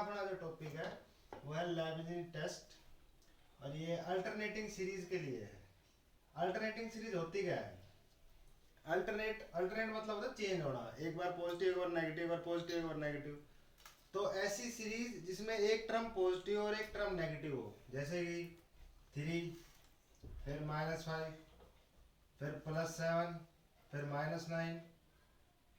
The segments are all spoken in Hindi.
अपना जो टॉपिक है वो है लेबनिज़ टेस्ट और ये अल्टरनेटिंग सीरीज के लिए है। अल्टरनेटिंग सीरीज होती क्या है? अल्टरनेट मतलब होता है चेंज होना, एक बार पॉजिटिव और नेगेटिव, और पॉजिटिव और नेगेटिव। तो ऐसी सीरीज जिसमें एक टर्म पॉजिटिव और एक टर्म नेगेटिव हो, जैसे कि 3 फिर -5 फिर +7 फिर -9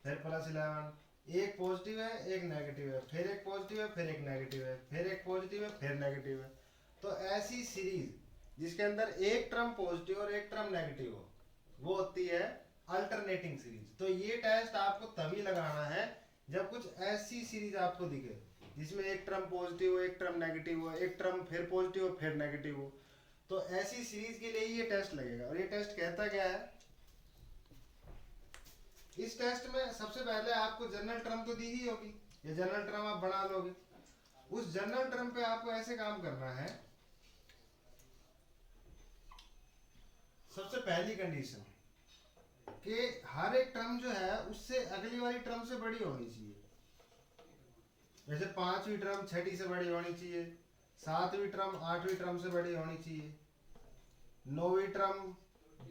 फिर +11, एक पॉजिटिव है एक नेगेटिव है, फिर एक पॉजिटिव है फिर एक नेगेटिव है, फिर एक पॉजिटिव है फिर नेगेटिव है। तो ऐसी सीरीज जिसके अंदर एक टर्म पॉजिटिव और एक टर्म नेगेटिव हो वो होती है अल्टरनेटिंग सीरीज। तो ये टेस्ट आपको तभी लगाना है जब कुछ ऐसी सीरीज आपको दिखे जिसमें एक टर्म पॉजिटिव हो एक टर्म नेगेटिव हो, एक टर्म फिर पॉजिटिव हो फिर नेगेटिव हो। तो ऐसी सीरीज के लिए ये टेस्ट लगेगा। और ये टेस्ट कहता क्या है? इस टेस्ट में सबसे पहले आपको जनरल टर्म तो दी ही होगी, ये जनरल टर्म आप बना लोगे। उस जनरल टर्म पे आपको ऐसे काम करना है, सबसे पहली कंडीशन कि हर एक टर्म जो है उससे अगली वाली टर्म से बड़ी होनी चाहिए। जैसे 5वीं टर्म 6ठी से बड़ी होनी चाहिए, 7वीं टर्म 8वीं टर्म से बड़ी होनी चाहिए, 9वीं टर्म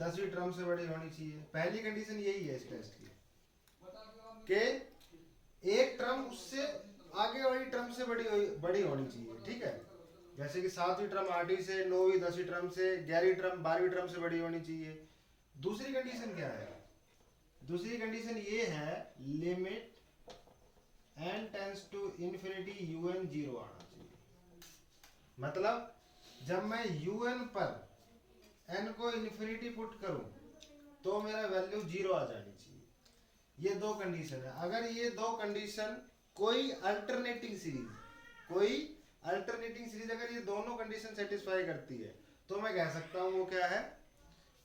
10वीं टर्म से बड़ी होनी चाहिए। पहली कंडीशन यही है इस टेस्ट की कि एक टर्म उससे आगे वाली टर्म से बड़ी होनी चाहिए। ठीक है, जैसे कि 7वीं टर्म 8वीं से, 9वीं 10वीं टर्म से, 11वीं टर्म 12वीं टर्म से बड़ी होनी चाहिए। दूसरी कंडीशन क्या है? दूसरी कंडीशन ये है limit n tends to infinity un 0 आना चाहिए। मतलब जब मैं un पर n को इन्फिनिटी पुट करूं तो मेरा वैल्यू 0 आ जानी चाहिए। ये दो कंडीशन है। अगर ये दो कंडीशन कोई अल्टरनेटिंग सीरीज अगर ये दोनों कंडीशन सेटिस्फाई करती है तो मैं कह सकता हूं वो क्या है,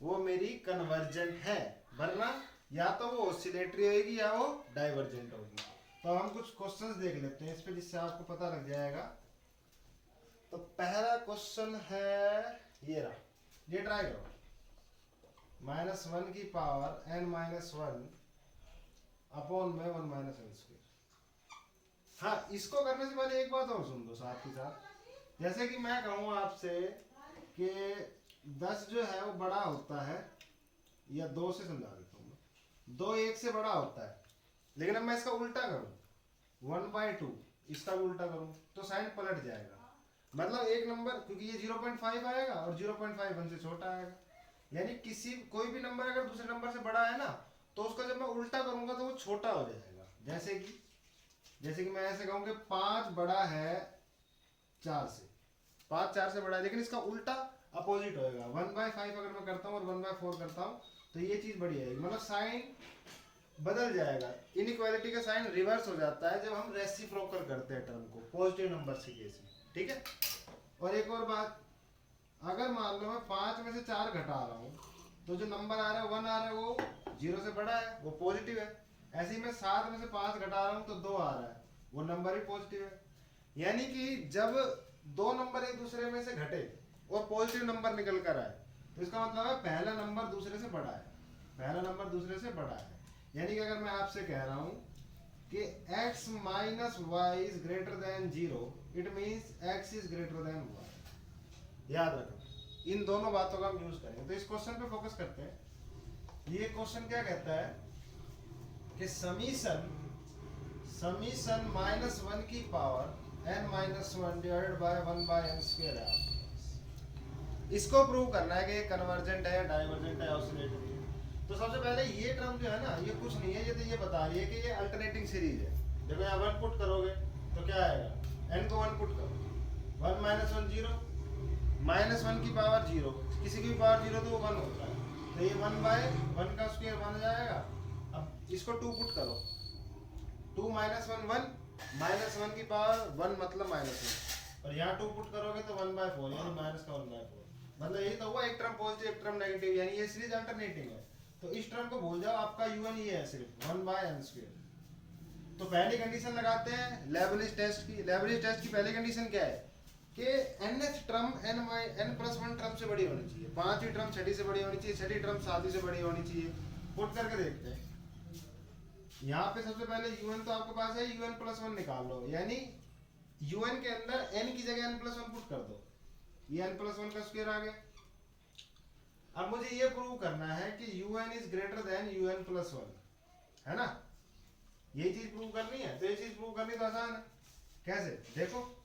वो मेरी कन्वर्जेंट है। वरना या तो वो ऑसिलेटरी होगी या वो डाइवर्जेंट होगी। तो हम कुछ क्वेश्चंस देख लेते हैं इस पे जिससे आपको पता लग जाएगा। तो पहला क्वेश्चन है ये रहा, ये ट्राई करो। -1 की पावर n-1 अपॉन में 1 - n²। हाँ, इसको करने से पहले एक बात और सुन दो साथ ही साथ। जैसे कि मैं कहूँ आपसे कि 10 जो है वो बड़ा होता है, या 2 से समझा देता हूँ मैं, 2 1 से बड़ा होता है। लेकिन अब मैं इसका उल्टा करूँ 1/2, इसका उल्टा करूँ तो साइन पलट जाएगा। मतलब एक नंबर, क्योंकि ये 0.5 आएगा और 0.5 1 से छोटा आएगा, यानी कोई भी नंबर अगर दूसरे नंबर से बड़ा है ना तो उसका जब मैं उल्टा करूंगा तो वो छोटा हो जाएगा। जैसे कि मैं ऐसे कहूँ कि 5 बड़ा है 4 से, 5 4 से बड़ा है, लेकिन इसका उल्टा अपोजिट होएगा। 1/5 अगर मैं करता हूँ और 1/4 करता हूँ तो ये चीज बड़ी आएगी, मतलब साइन बदल जाएगा। इनइक्वालिटी का साइन रिवर्स हो जाता है जब हम रेसिप्रोकल करते हैं टर्म को पॉजिटिव नंबर के केस में। ठीक है, और एक और बात, अगर मान लो मैं 5 में से 4 घटा रहा हूँ तो जो नंबर आ रहा है 1 आ रहा है वो 0 से बड़ा है, वो पॉजिटिव है। ऐसे ही मैं 7 में से 5 घटा रहा हूँ तो 2 आ रहा है, वो नंबर भी पॉजिटिव है। यानी कि जब दो नंबर एक दूसरे में से घटे और पॉजिटिव नंबर निकल कर आए तो इसका मतलब है पहला नंबर दूसरे से बड़ा है, पहला नंबर दूसरे से बड़ा है। यानी कि अगर मैं आपसे कह रहा हूँ कि x - y is greater than 0, it means x is greater than y। याद रखो, इन दोनों बातों का हम यूज करेंगे। तो इस क्वेश्चन पे फोकस करते हैं। ये क्वेश्चन क्या कहता है कि समीशन -1 की power n-1 divided by 1/n² है। इसको प्रूव करना है कि ये कन्वर्जेंट है, डाइवर्जेंट है, ऑसिलेटरी है। तो सबसे पहले ये टर्म जो है ना, ये कुछ नहीं है, ये तो ये बता रही है कि ये अल्टरनेटिंग सीरीज है। देखो यहाँ 1 पुट करोगे तो क्या आएगा, n को 1 पुट करो, 1 - 1 0, -1 की पावर 0, किसी की भी पावर 0 तो वो 1 होता है, तो ये 1/1 का स्क्वायर बन जाएगा। अब इसको 2 पुट करो, 2 - 1 1, -1 की पावर 1 मतलब -1, और यहाँ 2 पुट करोगे तो 1/4, यानी माइनस का 1/4। मतलब यही तो हुआ, एक टर्म पॉजिटिव एक टर्म नेगेटिव, यानी ये सीरीज अल्टरनेटिंग है। तो इस टर्म को भूल जाओ, आपका un ये है सिर्फ 1/n²। तो पहली कंडीशन लगाते हैं लेबनिज़ टेस्ट की। लेबनिज़ टेस्ट की पहली कंडीशन क्या है कि nth टर्म n+1 टर्म से बड़ी होनी चाहिए, 5वीं टर्म 6ठी से बड़ी होनी चाहिए, 6ठी टर्म 7वीं से बड़ी होनी चाहिए। पुट करके देखते हैं। यहाँ पे सबसे पहले un तो आपके पास है, un +1 निकाल लो, यानी un के अंदर n की जगह n+1 पुट कर दो, ये n+1 का स्क्वायर आ गया। अब मुझे ये प्रूव करना है कि un is greater than un+1, है ना, ये चीज प्रूव करनी है। तो ये चीज प्रूव करनी तो आसान है। कैसे, देखो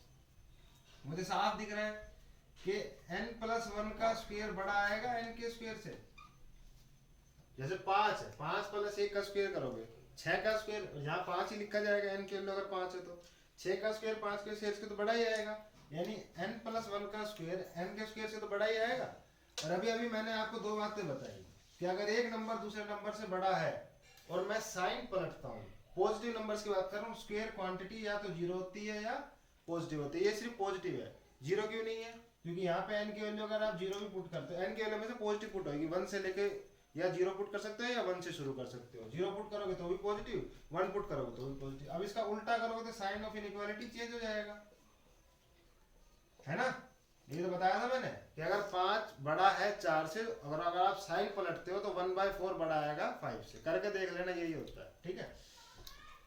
मुझे साफ दिख रहा है कि n+1 का स्क्वायर बड़ा आएगा n के स्क्वायर से। जैसे 5 है, 5 + 1 का स्क्वायर करोगे 6 का स्क्वायर, यहाँ 5 ही लिखा जाएगा, n के वैल्यू अगर 5 है तो 6 का स्क्वायर 5 के स्क्वायर से तो बड़ा ही आएगा, यानी n+1 का स्क्वायर n के स्क्वायर से तो बड़ा ही आएगा। और अभी अभी मैंने आपको दो बातें बताई कि अगर एक नंबर दूसरे नंबर से बड़ा है और मैं साइन पलटता हूँ, पॉजिटिव नंबर्स की बात कर रहा हूँ, स्क्वायर क्वांटिटी या तो जीरो होती है या पॉजिटिव होती है। ये सिर्फ पॉजिटिव है, जीरो क्यों नहीं है, क्योंकि यहाँ पे n की वैल्यू अगर आप जीरो भी पुट करते हो, n की वैल्यू में से पॉजिटिव पुट होगी, 1 से लेके या जीरो पुट कर सकते हो या 1 से शुरू कर सकते हो। जीरो पुट करोगे तो भी पॉजिटिव, 1 पुट करोगे तो भी पॉजिटिव। अब इसका उल्टा करोगे तो साइन ऑफ इनइक्वालिटी चेंज हो जाएगा, है ना। ये तो बताया था मैंने कि अगर 5 बड़ा है 4 से, और अगर आप साइन पलटते हो तो 1/4 बड़ा आएगा 5 से। करके देख लेना, यही होता है, ठीक है।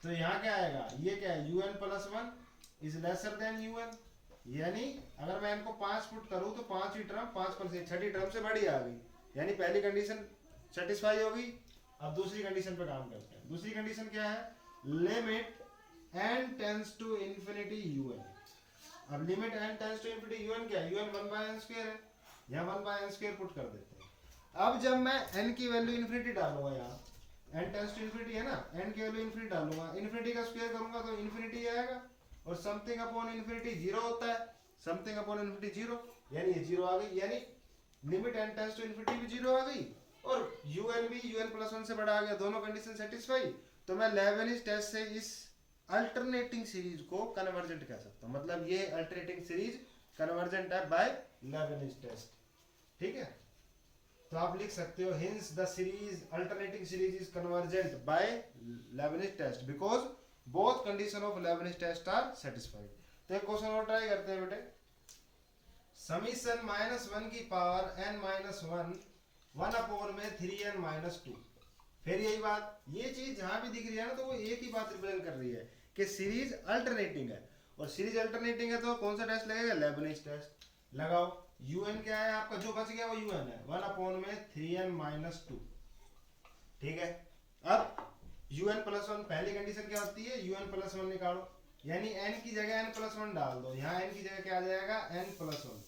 तो यहाँ क्या आएगा, ये क्या है, un+1 is lesser than un, यानी अगर मैं इनको 5 पुट करूं तो 5वीं टर्म 5 + 1 छठी टर्म से बड़ी आ गई, यानी पहली कंडीशन सेटिस्फाई होगी। अब दूसरी कंडीशन पे काम करते हैं। दूसरी कंडीशन क्या है, limit n tends to infinity un। अब limit n tends to infinity un क्या है, un 1/n² है, यहाँ 1/n² पुट कर देते हैं। अब जब मैं n की वैल्यू इन्फिनिटी डालूंगा, यहाँ n टेंड्स टू इन्फिनिटी है ना, n की वैल्यू इन्फिनिटी डालूंगा, इन्फिनिटी का स्क्वायर करूंगा तो इन्फिनिटी आएगा, और समथिंग अपॉन इन्फिनिटी 0 होता है, समथिंग अपॉन इन्फिनिटी 0, यानी ये 0 आ गई, यानी limit n tends to infinity भी 0 आ गई और un भी un+1 से बड़ा आ गया। दोनों कंडीशन सेटिस्फाई। तो मैं लेबनिज टेस्ट से इस अल्टरनेटिंग सीरीज को कन्वर्जेंट कह सकता हूं, मतलब ये अल्टरनेटिंग सीरीज कन्वर्जेंट है बाय लेबनिज टेस्ट, ठीक है। तो आप लिख सकते हो hence the series alternating series is convergent by Leibniz test because both condition of Leibniz test are satisfied. तो एक क्वेश्चन और ट्राई करते हैं बेटे। समीशन -1 की पावर n-1 1/3n-2। फिर यही बात, ये चीज जहां भी दिख रही है ना तो वो एक ही बात रिप्रेजेंट कर रही है कि सीरीज अल्टरनेटिंग है, और सीरीज अल्टरनेटिंग है तो कौन सा टेस्ट लगेगा, लेबनिज टेस्ट लगाओ। un क्या है आपका, जो बच गया वो un है, 1/3n-2, ठीक है। अब un+1 पहली कंडीशन क्या होती है, un+1 निकालो, यानी n की जगह n+1 डाल दो, यहाँ n की जगह क्या आ जाएगा n+1,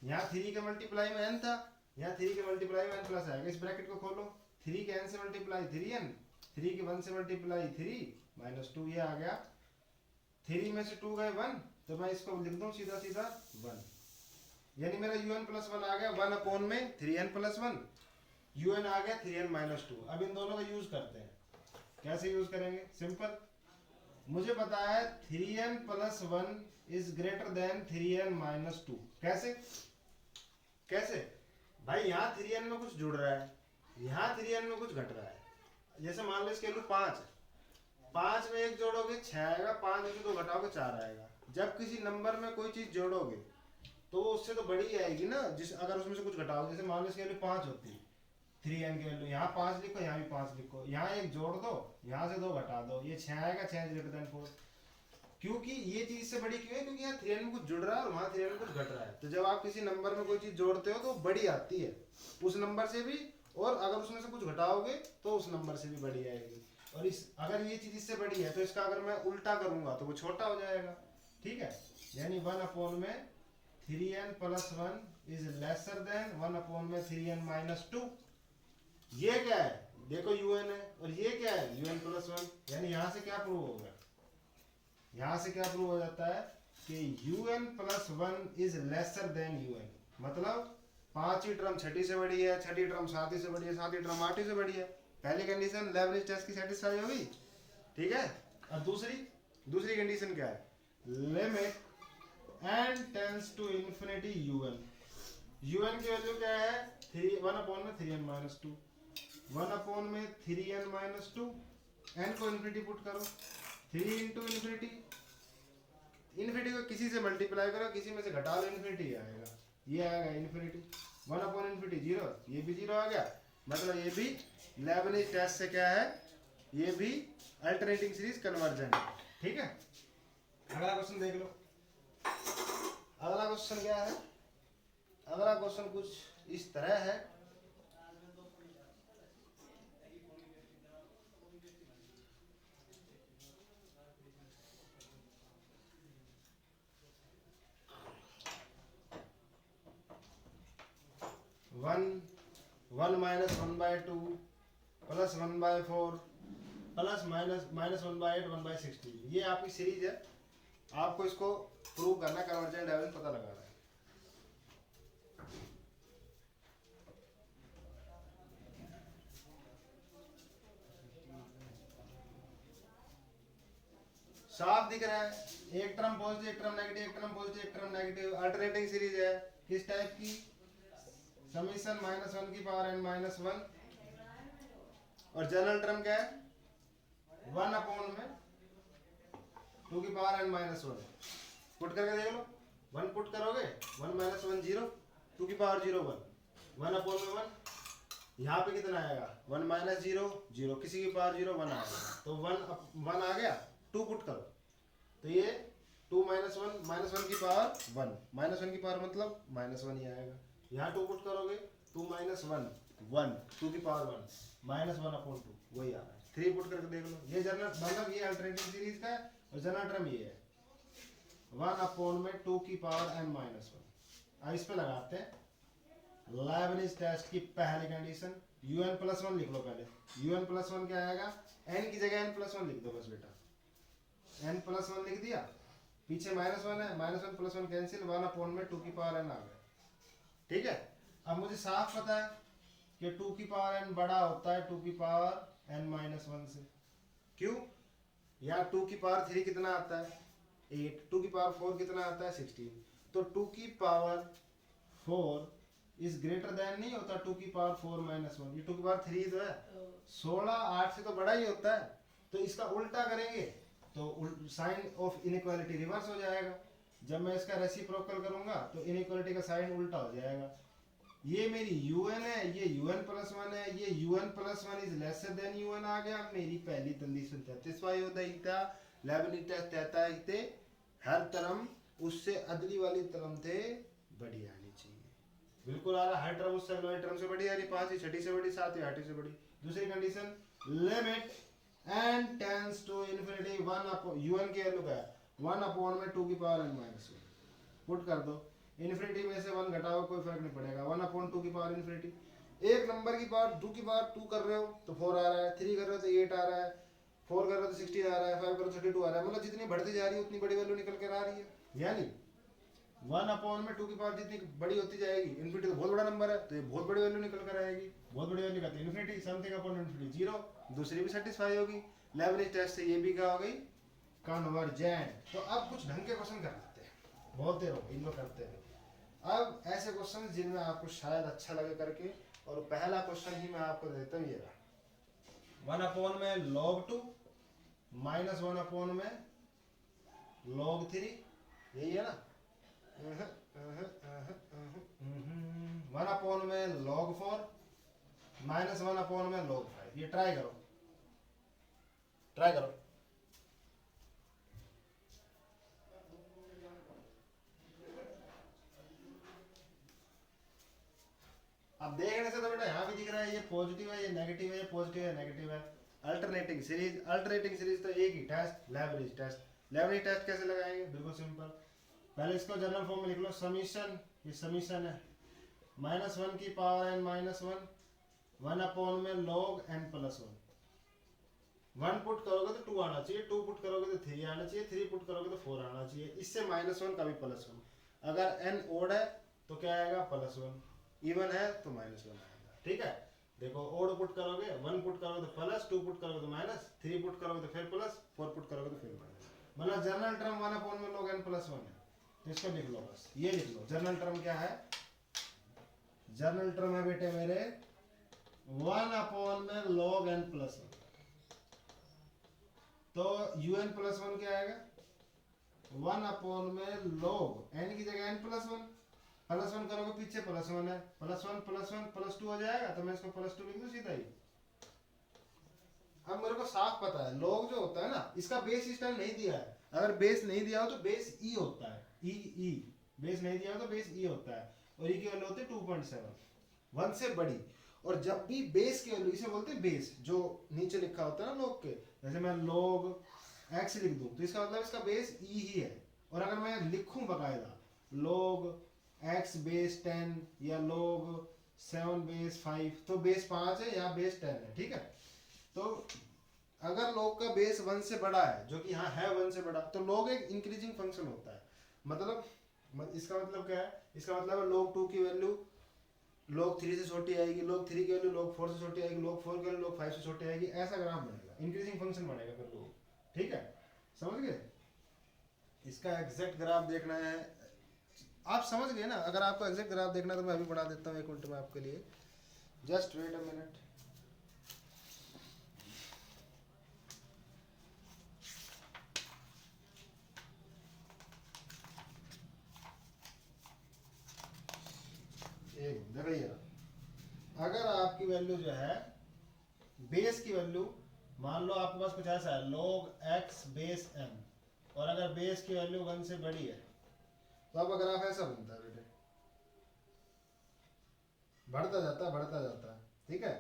यहाँ 3 के मल्टीप्लाई में n था, यहाँ 3 के मल्टीप्लाई में n प्लस आएगा। इस ब्रैकेट को खोलो, 3 के n से मल्टीप्लाई 3n, 3 के 1 से मल्टीप्लाई 3 -2, ये आ गया, 3 में से 2 गए 1, तो मैं इसको लिख दूं सीधा सीधा 1, यानी मेरा un+1 आ गया 1/3n+1, un आ गया 3n-2। अब इन दोनों का यूज करते हैं। कैसे यूज करेंगे, सिंपल, मुझे पता है 3n+1 is greater than 3n-2। कैसे कैसे भाई, यहाँ 3n में कुछ जुड़ रहा है, यहाँ 3n में कुछ घट रहा है। जैसे मान लो इसके वैल्यू 5 है, 5 में 1 जोड़ोगे 6 आएगा, 5 में 2 घटाओगे 4 आएगा। जब किसी नंबर में कोई चीज जोड़ोगे तो उससे तो बड़ी आएगी ना, जिस अगर उसमें से कुछ घटाओगे। जैसे मान लो इसकी वैल्यू 5 होती है, 3n की वैल्यू, यहाँ 5 लिखो, यहाँ भी 5 लिखो, यहाँ 1 जोड़ दो, यहाँ से 2 घटा दो, ये 6 आएगा, 6 इज ग्रेटर देन 4। क्योंकि ये चीज से बड़ी क्यों है, क्योंकि यहाँ 3n में कुछ जुड़ रहा है और वहाँ 3n में कुछ घट रहा है। तो जब आप किसी नंबर में कोई चीज जोड़ते हो तो बड़ी आती है उस नंबर से भी, और अगर उसमें से कुछ घटाओगे तो उस नंबर से भी बड़ी आएगी। और इस अगर ये चीज इससे बड़ी है तो इसका अगर मैं उल्टा करूंगा तो वो छोटा हो जाएगा, ठीक है। यानी 1/3n+1 is lesser than 1/3n-2। ये क्या है, देखो un है, और ये क्या है un+1, यानी यहाँ से क्या प्रूव होगा, यहाँ से क्या प्रूव हो जाता है कि un+1 is lesser than un। मतलब 5वीं टर्म 6ठी से बड़ी है, 6ठी टर्म 7वीं से बड़ी है, 7वीं टर्म 8वीं से बड़ी है। पहली कंडीशन लेबनिज टेस्ट की सेटिस्फाई होगी, ठीक है। अब दूसरी कंडीशन क्या है, limit n tends to infinity un। un की वैल्यू क्या है, 1/3n-2, 1/3n-2, n को इन्फिनिटी पुट करो, 3 इंटू इन्फिनिटी, इन्फिनिटी को किसी से मल्टीप्लाई करो, किसी में से घटा लो, इन्फिनिटी आएगा, ये आएगा इन्फिनिटी, 1/∞ 0, ये भी 0 आ गया। मतलब ये भी लेबनिज टेस्ट से क्या है, ये भी अल्टरनेटिंग सीरीज कन्वर्जेंट है, ठीक है। अगला क्वेश्चन देख लो। अगला क्वेश्चन क्या है? अगला क्वेश्चन कुछ इस तरह है। One minus 1/2 plus 1/4 plus minus 1/8 1/16। ये आपकी सीरीज है। आपको इसको प्रूव करना, कन्वर्जेंट डायवर्जेंट पता लगाना है। साफ दिख रहा है, एक टर्म पॉजिटिव एक टर्म नेगेटिव, एक टर्म पॉजिटिव एक टर्म नेगेटिव। अल्टरनेटिंग सीरीज है किस टाइप की? समीशन -1 की पावर n -1। और जनरल टर्म क्या है? 1 अपॉन में 2 की पावर n -1। पुट करके देख लो। 1 पुट करोगे 1 - 1 0, 2 की पावर 0 1, 1 अपॉन में 1। यहाँ पे कितना आएगा? 1 - 0 0, किसी की पावर 0 1 आएगा। तो 1 आ गया। 2 पुट करो तो ये 2 - 1 की पावर 1, -1 की पावर मतलब -1 ही आएगा। यहाँ 2 पुट करोगे 2 - 1 1, 2 की पावर 1 -1 अपॉन 2, वही आ रहा है। 3 पुट करके देख लो। ये जनरल मतलब ये अल्टरनेटिव सीरीज का है। और जनरल टर्म ये है 1 अपॉन में 2 की पावर n -1। अब इस पे लगाते हैं लाइबनिज टेस्ट की पहली कंडीशन। un+1 लिख लो पहले। un+1 क्या आएगा? n की जगह n+1 लिख दो बस बेटा। n+1 लिख दिया, पीछे -1 है, -1 + 1 कैंसिल, 1 अपॉन में 2 की पावर n आ गया। ठीक है। अब मुझे साफ पता है कि 2 की पावर n बड़ा होता है 2 की पावर n -1 से। क्यों? या 2 की पावर 3 कितना आता है? 8। 2 की पावर 4 कितना आता है? 16। तो 2 की पावर 4 इज ग्रेटर देन नहीं होता 2 की पावर 4 -1। ये 2 की पावर 3 तो है। 16 8 से तो बड़ा ही होता है। तो इसका उल्टा करेंगे तो साइन ऑफ इनइक्वालिटी रिवर्स हो जाएगा। जब मैं इसका रेसिप्रोकल करूंगा तो इनइक्वालिटी का साइन उल्टा हो जाएगा। ये मेरी un है, ये un+1 है, ये un+1 is lesser than un आ गया। मेरी पहली कंडीशन सैटिस्फाई हो गई था। लेबनिज टेस्ट कहता है कि हर टर्म उससे अगली वाली टर्म थे बड़ी आनी चाहिए। बिल्कुल आ रहा। हर टर्म उससे अगली वाली टर्म से बड़ी आ रही। 5 छठी से बड़ी, 7 आठवीं से बड़ी। दूसरी condition limit n tends to infinity 1 upon un की वैल्यू क्या है? 1 अपॉन में 2 की पावर n -1। पुट कर दो। इनफिनिटी में से 1 घटाओ कोई फर्क नहीं पड़ेगा। 1 अपॉन 2 की पावर इनफिनिटी। एक नंबर की पावर 2 की पावर 2 कर रहे हो तो 4 आ रहा है, 3 कर रहे हो तो 8 आ रहा है, 4 कर रहे हो तो 16 आ रहा है, 5 कर रहे हो तो 32 आ रहा है। मतलब जितनी बढ़ती जा रही है उतनी बड़ी वैल्यू निकल कर आ रही है। यानी 1 अपॉन में 2 की पावर जितनी बड़ी होती जाएगी, इनफिनिटी तो बहुत बड़ा नंबर है तो ये बहुत बड़ी वैल्यू निकल कर आएगी। बहुत बड़ी वैल्यू कहते हैं इनफिनिटी, समथिंग अपॉन इनफिनिटी 0। दूसरी भी सेटिस्फाई होगी। लेबनिज टेस्ट से ये भी क्या हो गई? कन्वर्जेंट। तो अब कुछ ढंग के क्वेश्चन कर लेते हैं। बोलते रहो, इनको करते रहो। अब ऐसे क्वेश्चन जिनमें आपको शायद अच्छा लगे करके, और पहला क्वेश्चन ही मैं आपको देता हूँ। ये रहा 1 अपॉन में log 2 -1 अपॉन में log 3। यही है ना? 1 अपॉन में log 4 -1 अपॉन में log 5। ये ट्राई करो, ट्राई करो। अब देखने से तो बेटा यहाँ भी दिख रहा है ये पॉजिटिव है, ये नेगेटिव है, ये पॉजिटिव है, नेगेटिव है। अल्टरनेटिंग सीरीज, अल्टरनेटिंग सीरीज तो एक ही test, Leibniz test. Leibniz test कैसे लगाएंगे? बिल्कुल सिंपल। पहले इसको जनरल फॉर्म में लिख लो। समीशन, ये समीशन है -1 की पावर n -1 1 अपॉन में log n+1। 1 पुट करोगे तो 2 आना चाहिए, 2 पुट करोगे तो 3 आना चाहिए, 3 पुट करोगे तो 4 आना चाहिए। इससे -1 का भी +1। अगर n ओड है तो क्या आएगा? +1। इवन है तो -1 आएगा। ठीक है। देखो ओड पुट करोगे 1 पुट करोगे तो प्लस, 2 पुट करोगे तो माइनस, 3 पुट करोगे तो फिर प्लस, 4 पुट करोगे तो फिर माइनस। मतलब जनरल टर्म 1 अपॉन में log n+1 है। तो इसको लिख लो, बस ये लिख लो। जनरल टर्म क्या है? जनरल टर्म है बेटे मेरे 1 अपॉन में log n+1। तो un+1 क्या आएगा? 1 अपॉन में log n की जगह n+1, +1 करोगे पीछे +1 है, +1 +1 +2 हो जाएगा। तो मैं इसको +2 लिख दूं सीधा ही। अब मेरे को साफ पता है log जो होता है ना, इसका बेस इस टाइम नहीं दिया है। अगर बेस नहीं दिया हो तो बेस ई होता है, ई बेस नहीं दिया हो तो बेस ई होता है, और ई की वैल्यू होती है 2.7, 1 से बड़ी। और जब भी बेस की वैल्यू, इसे बोलते हैं बेस, जो नीचे लिखा होता है ना log के, जैसे मैं log x लिख दूं तो इसका मतलब इसका बेस ई ही है। और अगर मैं लिखूं बकायदा log x बेस 10 या log 7 बेस 5, तो बेस 5 है या बेस 10 है, ठीक है। तो अगर log का बेस 1 से बड़ा है, जो कि यहाँ है 1 से बड़ा, तो log एक इंक्रीजिंग फंक्शन होता है। मतलब इसका मतलब क्या है, इसका मतलब है log 2 की वैल्यू log 3 से छोटी आएगी, log 3 की वैल्यू log 4 से छोटी आएगी, log 4 की वैल्यू log 5 से छोटी आएगी, ऐसा ग्राफ बनेगा, इंक्रीजिंग फंक्शन बनेगा फिर log, ठीक है, समझ गए। इसका एग्जैक्ट ग्राफ देखना है, आप समझ गए ना। अगर आपको एग्जैक्ट ग्राफ देखना है तो मैं अभी बना देता हूँ 1 मिनट में आपके लिए, जस्ट वेट अ मिनट। देखो ये अगर आपकी वैल्यू जो है बेस की वैल्यू, मान लो आपके पास कुछ ऐसा है log x बेस m, और अगर बेस की वैल्यू 1 से बड़ी है तो अब ग्राफ ऐसा बनता है बेटे, बढ़ता जाता है, ठीक है।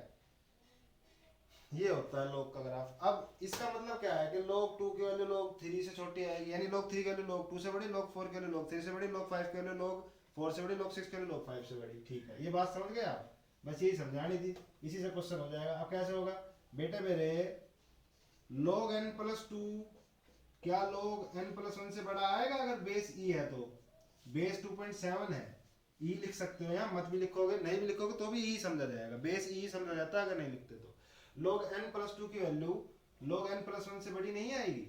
ये होता है log का ग्राफ। अब इसका मतलब क्या है कि log 2 की वैल्यू log 3 से छोटी आएगी, यानी log 3 की वैल्यू log 2 से बड़ी, log 4 की वैल्यू log 3 से बड़ी, log 5 की वैल्यू log 4 से बड़ी, log 6 की वैल्यू log 5 से बड़ी, ठीक है। ये बात समझ गए आप, बस यही समझानी थी, इसी से क्वेश्चन हो जाएगा। अब कैसे होगा बेटे मेरे, log n प्लस 2 क्या log n प्लस 1 से बड़ा आएगा अगर बेस e है तो, बेस 2.7 है, e लिख सकते हो, यहाँ मत भी लिखोगे, नहीं भी लिखोगे तो भी e समझा जाएगा, बेस e समझा जाता है अगर नहीं लिखते तो। log n प्लस 2 की वैल्यू log n प्लस 1 से बड़ी नहीं आएगी,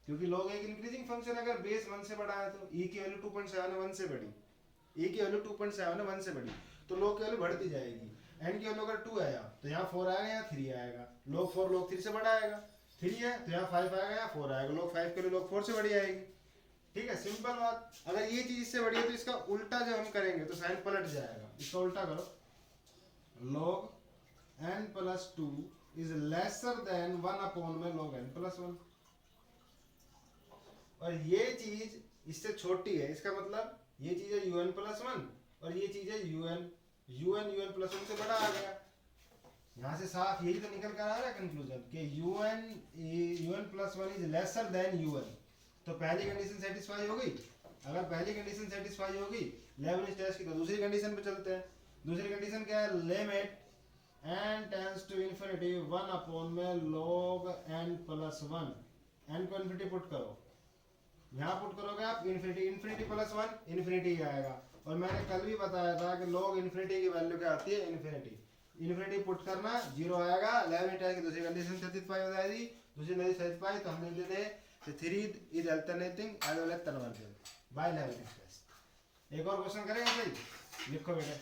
क्योंकि log एक इंक्रीजिंग फंक्शन, अगर बेस 1 से बड़ा है तो e की वैल्यू 2.7 है 1 से बड़ी, e की वैल्यू 2.7 है 1 से बड़ी, तो log की वैल्यू बढ़ती जाएगी। n की वैल्यू अगर 2 है यहाँ तो यहाँ 4 आएगा, यहाँ 3 आएगा, log 4 log 3 से बड़ा आएगा, 3 है तो यहाँ 5 आएगा, यहाँ 4 आएगा, log 5 के लिए log 4 से बड़ी आएगी, ठीक है, सिंपल बात। अगर ये चीज इससे बड़ी है तो इसका उल्टा जब हम करेंगे तो साइन पलट जाएगा, इसका उल्टा करो, log n plus 2 is lesser than 1 upon में log n प्लस 1, और ये चीज इससे छोटी है, इसका मतलब ये चीज है un प्लस 1 और ये चीज है un प्लस 1 से बड़ा आ गया। यहाँ से साफ यही तो निकल कर आ रहा है कंक्लूजन कि un plus 1 is lesser than un, तो पहली कंडीशन सेटिस्फाई हो गई। अगर पहली कंडीशन सेटिस्फाई होगी लेबनिज़ टेस्ट की, तो दूसरी कंडीशन पे चलते हैं। दूसरी कंडीशन क्या है, limit n tends to infinity 1 upon में log n प्लस 1, n को इंफिनिटी पुट करो, यहाँ पुट करोगे आप इंफिनिटी प्लस 1 इंफिनिटी आएगा। और मैंने कल भी बताया था कि log इंफिनिटी की वैल्यू क्या आती है, इंफिनिटी पुट करना 0 आएगा, लेबनिज़ टेस्ट की दूसरी कंडीशन सेटिस्फाई हो जाएगी। दूसरी नहीं सेटिस्फाई तो हम लिख देते हैं 3 is alternating as well as convergent by Leibniz test। एक और क्वेश्चन करेंगे भाई, लिखो बेटा।